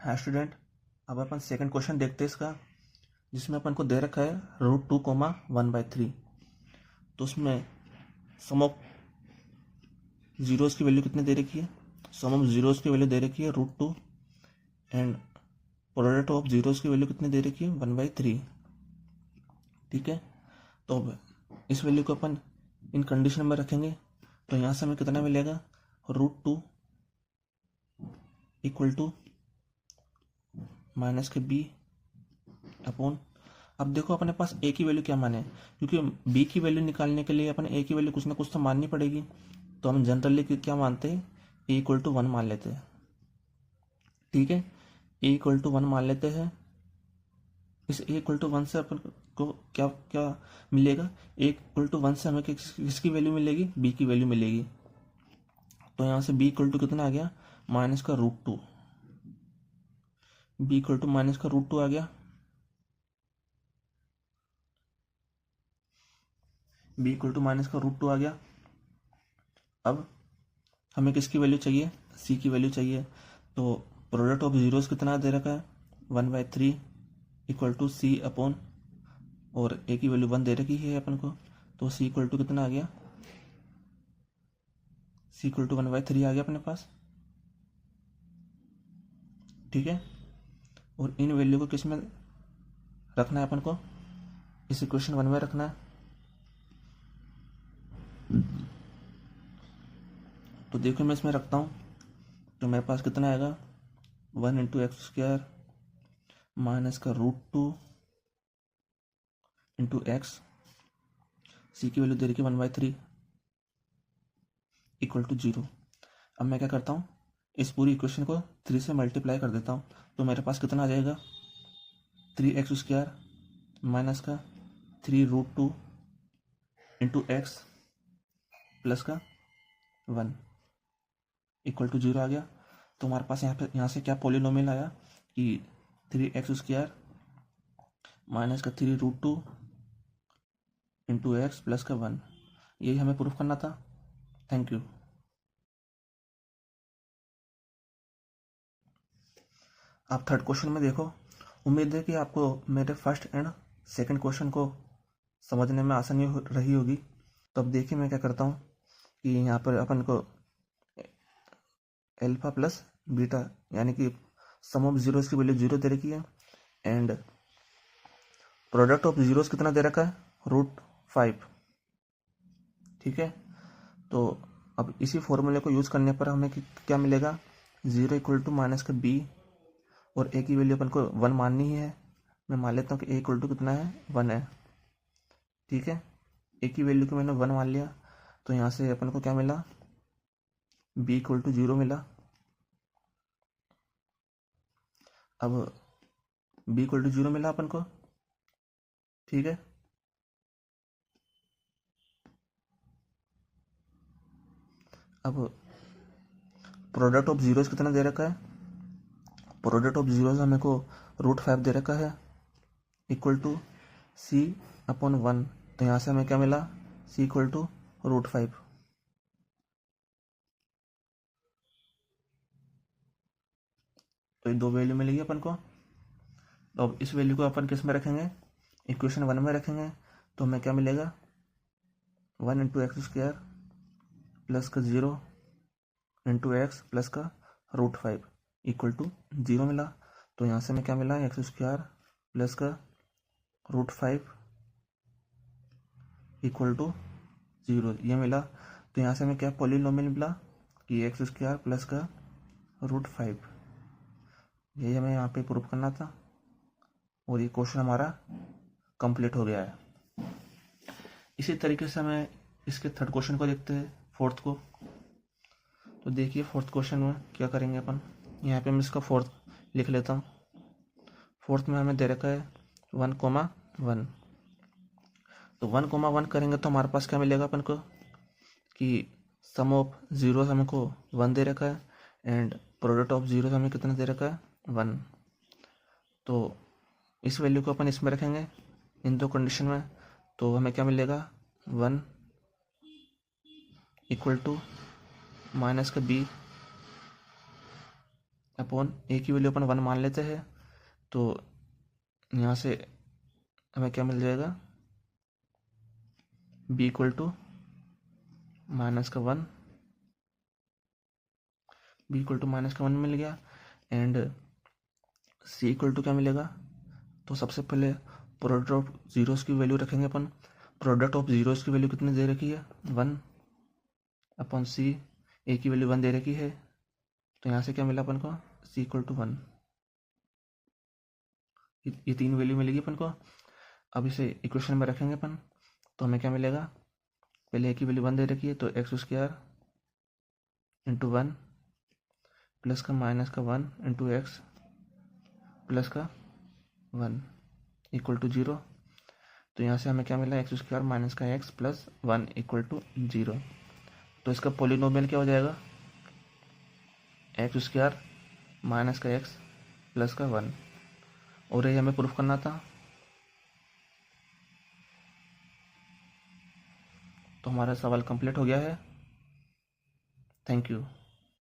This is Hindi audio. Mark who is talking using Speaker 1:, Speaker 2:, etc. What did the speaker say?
Speaker 1: हाँ स्टूडेंट, अब अपन सेकंड क्वेश्चन देखते हैं इसका, जिसमें अपन को दे रखा है √2, 1/3। तो उसमें सम ऑफ जीरोस की वैल्यू कितने दे रखी है? सम ऑफ जीरोस की वैल्यू दे रखी है √2 एंड प्रोडक्ट ऑफ जीरोस की वैल्यू कितने दे रखी है? 1/3। ठीक है, तो अब इस वैल्यू को अपन इन कंडीशन में रखेंगे तो यहाँ से हमें कितना मिलेगा? √2 = माइनस के b अपॉन, अब देखो अपने पास a की वैल्यू क्या माने, क्योंकि b की वैल्यू निकालने के लिए अपन a की वैल्यू कुछ ना कुछ तो माननी पड़ेगी। तो हम जनरली क्या मानते हैं? a = 1 मान लेते हैं। ठीक है, a = 1 मान लेते हैं। इस a = 1 से अपन को क्या क्या मिलेगा? a = 1 से हमें किसकी वैल्यू मिलेगी? b की वैल्यू मिलेगी। तो यहाँ से b = कितना आ गया? -√2। b = -√2 आ गया। b = -√2 आ गया। अब हमें किसकी वैल्यू चाहिए? c की वैल्यू चाहिए। तो प्रोडक्ट ऑफ जीरोस कितना दे रखा है? 1/3 = c अपॉन, और a की वैल्यू 1 दे रखी है अपन को, तो c = कितना आ गया? c = 1/3 आ गया अपने पास। ठीक है, और इन वैल्यू को किस में रखना है अपन को? इस इक्वेशन 1 में रखना है। तो देखो मैं इसमें रखता हूँ तो मेरे पास कितना आएगा? 1 × x² माइनस का √2 × x, c की वैल्यू दे रखी 1/3 = 0। अब मैं क्या करता हूँ, इस पूरी इक्वेशन को 3 से मल्टीप्लाई कर देता हूँ। तो मेरे पास कितना आ जाएगा? 3x² माइनस का 3√2 × x प्लस का 1 = 0 आ गया। तो हमारे पास यहाँ से क्या पॉलिनोमियल आया कि 3x² माइनस का 3√2 × x प्लस का 1। यही हमें प्रूफ करना था। Thank you. आप थर्ड क्वेश्चन में देखो। उम्मीद है कि आपको मेरे फर्स्ट एंड सेकंड क्वेश्चन को समझने में आसानी रही होगी। तो अब देखिए मैं क्या करता हूँ कि यहाँ पर अपन को अल्फा प्लस बीटा यानी कि सम ऑफ जीरोस की वैल्यू 0 दे रखी है एंड प्रोडक्ट ऑफ जीरोस कितना दे रखा है? √5। ठीक है, तो अब इसी फॉर्मूले को यूज़ करने पर हमें क्या मिलेगा? 0 = माइनस का b, और a की वैल्यू अपन को 1 माननी ही है। मैं मान लेता हूँ कि a = कितना है? 1 है। ठीक है, a की वैल्यू को मैंने 1 मान लिया, तो यहाँ से अपन को क्या मिला? b = 0 मिला। अब b = 0 मिला अपन को। ठीक है, अब प्रोडक्ट ऑफ जीरोस कितना दे रखा है? प्रोडक्ट ऑफ जीरोस हमें को √5 दे रखा है = c/1। तो यहाँ से हमें क्या मिला? c = √5। तो ये दो वैल्यू मिलेगी अपन को। तो अब इस वैल्यू को अपन किस में रखेंगे? इक्वेशन 1 में रखेंगे। तो हमें क्या मिलेगा? 1 × x² प्लस का 0 × x प्लस का √5 = 0 मिला। तो यहाँ से हमें क्या मिला? x² प्लस का √5 = 0 ये मिला। तो यहाँ से हमें क्या पॉलिनोमियल मिला कि x² प्लस का √5। यही हमें यहाँ पे प्रूफ करना था और ये क्वेश्चन हमारा कंप्लीट हो गया है। इसी तरीके से हमें इसके थर्ड क्वेश्चन को देखते हैं, फोर्थ को। तो देखिए फोर्थ क्वेश्चन में क्या करेंगे अपन। यहाँ पे मैं इसका फोर्थ लिख लेता हूँ। फोर्थ में हमें दे रखा है 1,1। तो 1,1 करेंगे तो हमारे पास क्या मिलेगा अपन को कि सम ऑफ जीरोस हमें को 1 दे रखा है एंड प्रोडक्ट ऑफ जीरोस हमें कितना दे रखा है? 1। तो इस वैल्यू को अपन इसमें रखेंगे इन दो कंडीशन में। तो हमें क्या मिलेगा? 1 = माइनस का b अपॉन ए की वैल्यू अपन 1 मान लेते हैं, तो यहाँ से हमें क्या मिल जाएगा, बी इक्वल टू माइनस का 1, बी इक्वल टू माइनस का 1 मिल गया। एंड सी इक्वल टू क्या मिलेगा, तो सबसे पहले प्रोडक्ट ऑफ जीरोस की वैल्यू रखेंगे अपन। प्रोडक्ट ऑफ जीरोस की वैल्यू कितनी दे रखी है, 1 अपॉन सी, ए की वैल्यू 1 दे रखी है, तो यहाँ से क्या मिला अपन को, सी इक्वल टू 1। ये 3 वैल्यू मिलेगी अपन को। अब इसे इक्वेशन में रखेंगे अपन, तो हमें क्या मिलेगा, पहले ए की वैल्यू 1 दे रखी है, तो एक्स स्क्वायर इंटू 1 प्लस का माइनस का 1 इंटू एक्स प्लस का 1 इक्वल टू 0। तो यहाँ से हमें क्या मिला, एक्स स्क्वायर माइनस का एक्स प्लस 1 इक्वल टू 0। तो इसका पॉलिनोमियल क्या हो जाएगा, एक्स स्क्वायर माइनस का एक्स प्लस का 1। और ये हमें प्रूफ करना था, तो हमारा सवाल कंप्लीट हो गया है। Thank you.